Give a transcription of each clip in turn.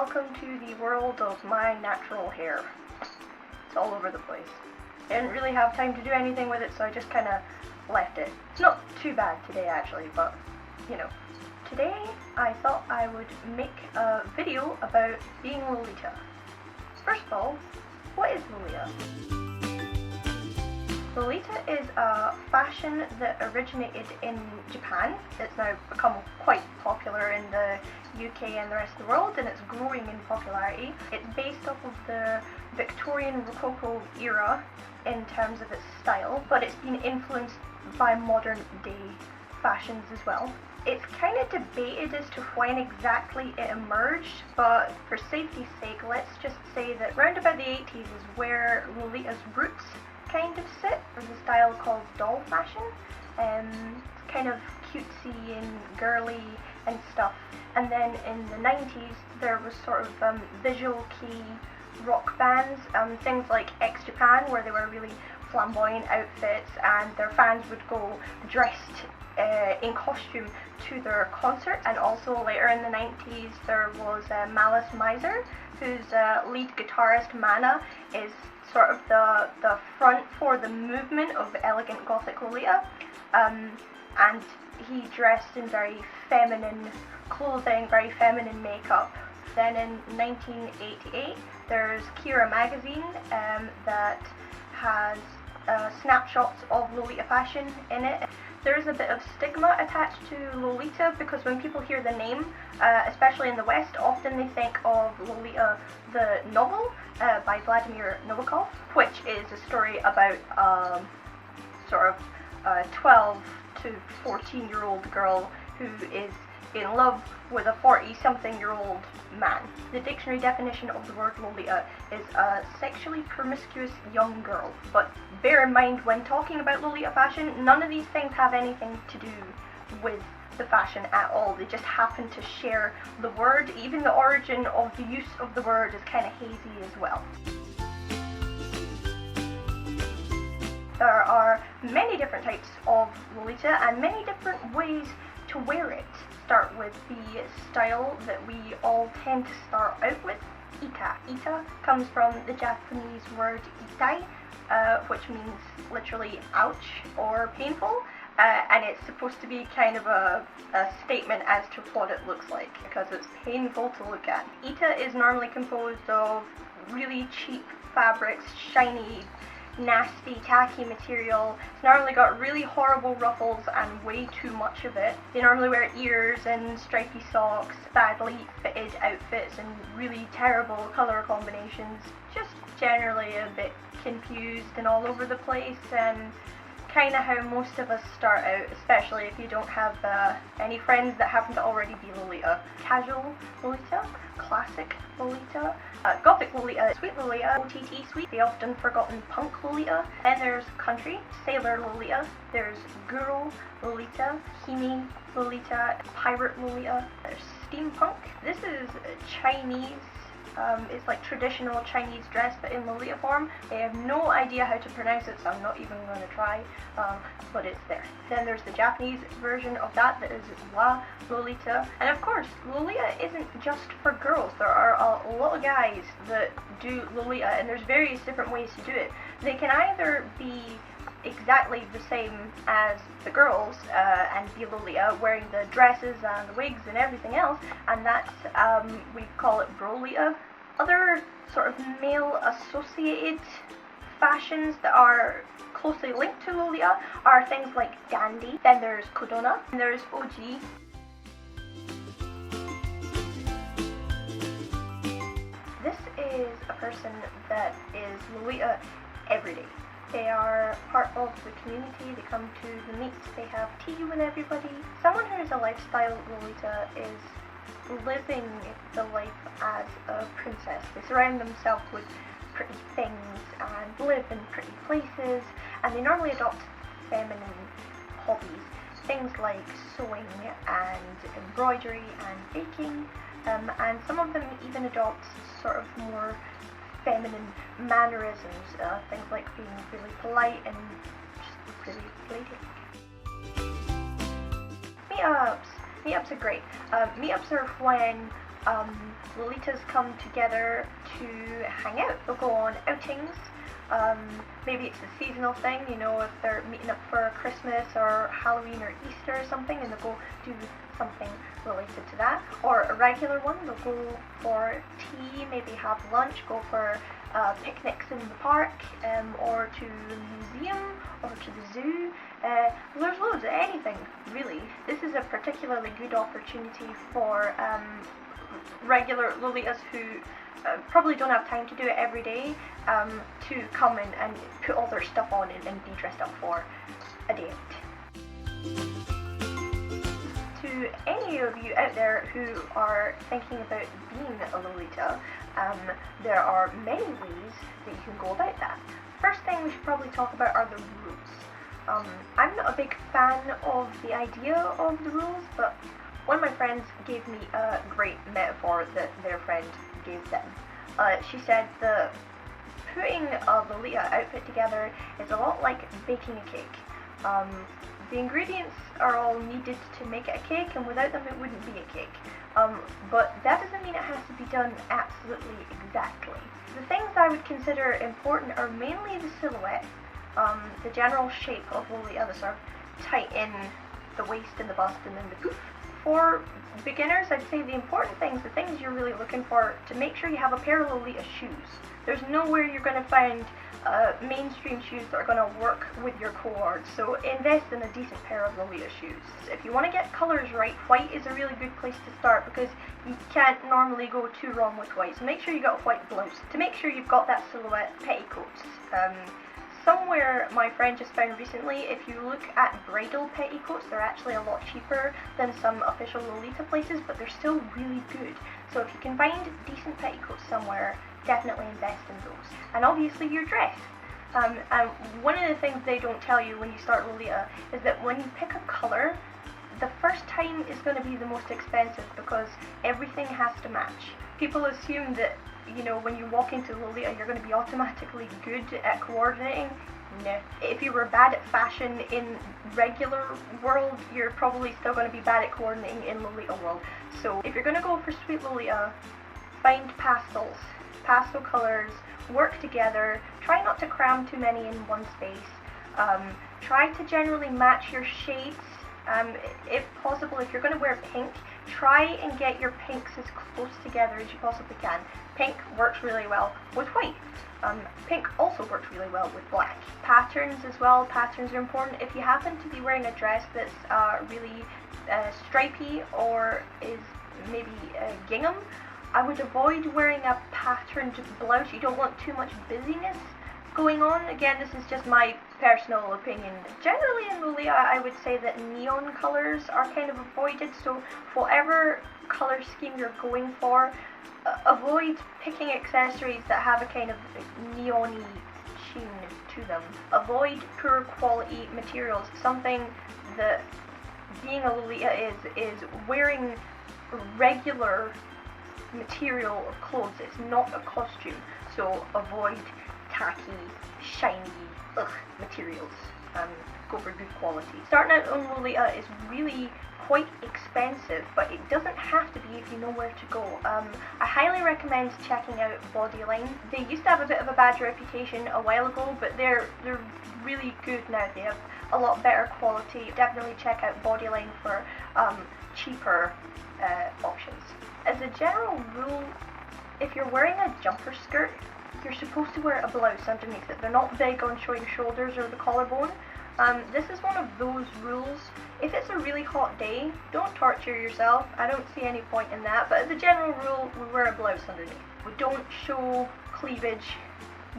welcome to the world of my natural hair. It's all over the place. I didn't really have time to do anything with it, so I just kind of left it. It's not too bad today actually, but you know. Today I thought I would make a video about being lolita. First of all, what is lolita? Lolita is a fashion that originated in Japan. It's now become quite popular in the UK and the rest of the world, and it's growing in popularity. It's based off of the Victorian Rococo era in terms of its style, but it's been influenced by modern day fashions as well. It's kind of debated as to when exactly it emerged, but for safety's sake, let's just say that round about the 80s is where Lolita's roots kind of sit. There's a style called doll fashion. It's kind of cutesy and girly and stuff. And then in the 90s there was sort of visual kei rock bands, things like X Japan, where they were really flamboyant outfits and their fans would go dressed in costume to their concert. And also later in the 90s there was Malice Mizer, whose lead guitarist Mana is sort of the front for the movement of elegant gothic Lolita, and he dressed in very feminine clothing, very feminine makeup. Then in 1988 there's Kira magazine that has snapshots of Lolita fashion in it. There's a bit of stigma attached to Lolita because when people hear the name, especially in the West, often they think of Lolita the novel by Vladimir Nabokov, which is a story about sort of a 12 to 14-year-old girl who is in love with a 40-something-year-old man. The dictionary definition of the word Lolita is a sexually promiscuous young girl. But bear in mind, when talking about Lolita fashion, none of these things have anything to do with the fashion at all. They just happen to share the word. Even the origin of the use of the word is kind of hazy as well. There are many different types of Lolita and many different ways to wear it. Start with the style that we all tend to start out with, ita. Ita comes from the Japanese word itai, which means literally ouch or painful, and it's supposed to be kind of a statement as to what it looks like because it's painful to look at. Ita is normally composed of really cheap fabrics, shiny, nasty, tacky material. It's normally got really horrible ruffles and way too much of it. They normally wear ears and stripy socks, badly fitted outfits and really terrible colour combinations. Just generally a bit confused and all over the place, and kind of how most of us start out, especially if you don't have any friends that happen to already be Lolita. Casual Lolita, classic Lolita, gothic Lolita, sweet Lolita, OTT sweet, the often forgotten punk Lolita. Then there's country, sailor Lolita, there's guru Lolita, hime Lolita, pirate Lolita, there's steampunk. This is Chinese. It's like traditional Chinese dress but in Lolita form. I have no idea how to pronounce it, so I'm not even going to try, but it's there. Then there's the Japanese version of that is wa Lolita. And of course, Lolita isn't just for girls. There are a lot of guys that do Lolita, and there's various different ways to do it. They can either be exactly the same as the girls and be Lolita, wearing the dresses and the wigs and everything else, and that's we call it Brolita. Other sort of male associated fashions that are closely linked to Lolita are things like dandy. Then there's Kodona, and there's Oji. This is a person that is Lolita every day. They are part of the community, they come to the meets, they have tea with everybody. Someone who is a lifestyle Lolita is living the life as a princess. They surround themselves with pretty things and live in pretty places, and they normally adopt feminine hobbies. Things like sewing and embroidery and baking, and some of them even adopt sort of more feminine mannerisms, things like being really polite and just really lady. Meetups are great. Meetups are when Lolitas come together to hang out. They'll go on outings. Maybe it's a seasonal thing, you know, if they're meeting up for Christmas or Halloween or Easter or something, and they'll go do something related to that. Or a regular one, they'll go for tea, maybe have lunch, go for picnics in the park, or to the museum, or to the zoo. There's loads of anything, really. This is a particularly good opportunity for regular Lolitas who probably don't have time to do it every day, to come in and put all their stuff on and be dressed up for a date. To any of you out there who are thinking about being a Lolita, there are many ways that you can go about that. First thing we should probably talk about are the rules. I'm not a big fan of the idea of the rules, but one of my friends gave me a great metaphor that their friend gave them. She said that putting a Lolita outfit together is a lot like baking a cake. The ingredients are all needed to make it a cake, and without them it wouldn't be a cake. But that doesn't mean it has to be done absolutely exactly. The things I would consider important are mainly the silhouette, the general shape of Lolita, the sort of tight in the waist and the bust and then the poof. For beginners, I'd say the important things, the things you're really looking for, to make sure you have a pair of Lolita shoes. There's nowhere you're going to find mainstream shoes that are going to work with your cohort, so invest in a decent pair of Lolita shoes. If you want to get colours right, white is a really good place to start because you can't normally go too wrong with white, so make sure you got a white blouse. To make sure you've got that silhouette, petticoats. Somewhere my friend just found recently, if you look at bridal petticoats, they're actually a lot cheaper than some official Lolita places, but they're still really good. So if you can find decent petticoats somewhere, definitely invest in those. And obviously your dress. And one of the things they don't tell you when you start Lolita is that when you pick a colour, the first time is going to be the most expensive because everything has to match. People assume that, you know, when you walk into Lolita, you're going to be automatically good at coordinating. No. If you were bad at fashion in regular world, you're probably still going to be bad at coordinating in Lolita world. So if you're going to go for sweet Lolita, find pastels, pastel colours, work together, try not to cram too many in one space, try to generally match your shades. If possible, if you're going to wear pink, try and get your pinks as close together as you possibly can. Pink works really well with white. Pink also works really well with black. Patterns as well, patterns are important. If you happen to be wearing a dress that's really stripy or is maybe gingham, I would avoid wearing a patterned blouse. You don't want too much busyness going on. Again, this is just my personal opinion. Generally in Lolita, I would say that neon colours are kind of avoided, so whatever colour scheme you're going for, avoid picking accessories that have a kind of neon-y sheen to them. Avoid poor quality materials. Something that being a Lolita is wearing regular material of clothes. It's not a costume, so avoid tacky, shiny materials. Go for good quality. Starting out on Lolita is really quite expensive, but it doesn't have to be if you know where to go. I highly recommend checking out Bodyline. They used to have a bit of a bad reputation a while ago, but they're really good now. They have a lot better quality. Definitely check out Bodyline for cheaper options. As a general rule, if you're wearing a jumper skirt, you're supposed to wear a blouse underneath it. They're not big on showing shoulders or the collarbone. This is one of those rules. If it's a really hot day, don't torture yourself. I don't see any point in that, but as a general rule, we wear a blouse underneath. We don't show cleavage,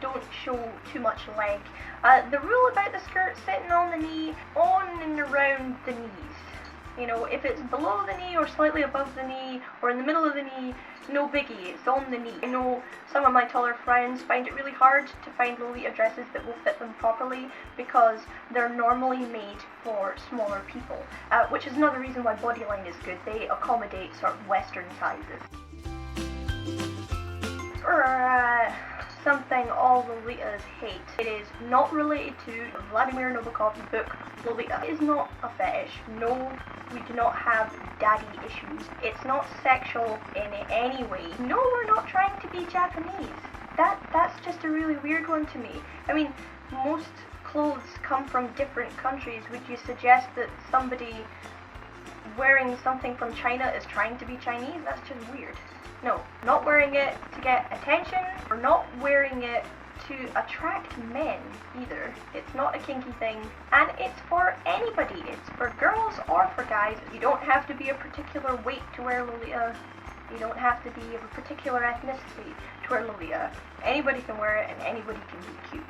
don't show too much leg. The rule about the skirt sitting on the knee, on and around the knees. You know, if it's below the knee or slightly above the knee or in the middle of the knee, no biggie, it's on the knee. I know some of my taller friends find it really hard to find Lolita dresses that will fit them properly because they're normally made for smaller people, which is another reason why Bodyline is good. They accommodate sort of Western sizes. For something all Lolitas hate. It is not related to Vladimir Nabokov's book Lolita. It is not a fetish. No, we do not have daddy issues. It's not sexual in any way. No, we're not trying to be Japanese. That's just a really weird one to me. I mean, most clothes come from different countries. Would you suggest that somebody wearing something from China is trying to be Chinese? That's just weird. No, not wearing it to get attention, or not wearing it to attract men either. It's not a kinky thing, and it's for anybody. It's for girls or for guys. You don't have to be a particular weight to wear Lolita. You don't have to be of a particular ethnicity to wear Lolita. Anybody can wear it and anybody can be cute.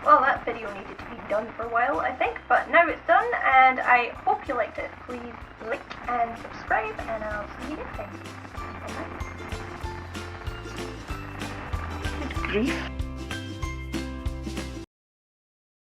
Well, that video needed to be done for a while, I think, but now it's done, and I hope you liked it. Please like and subscribe, and I'll see you next time. Bye. Good grief.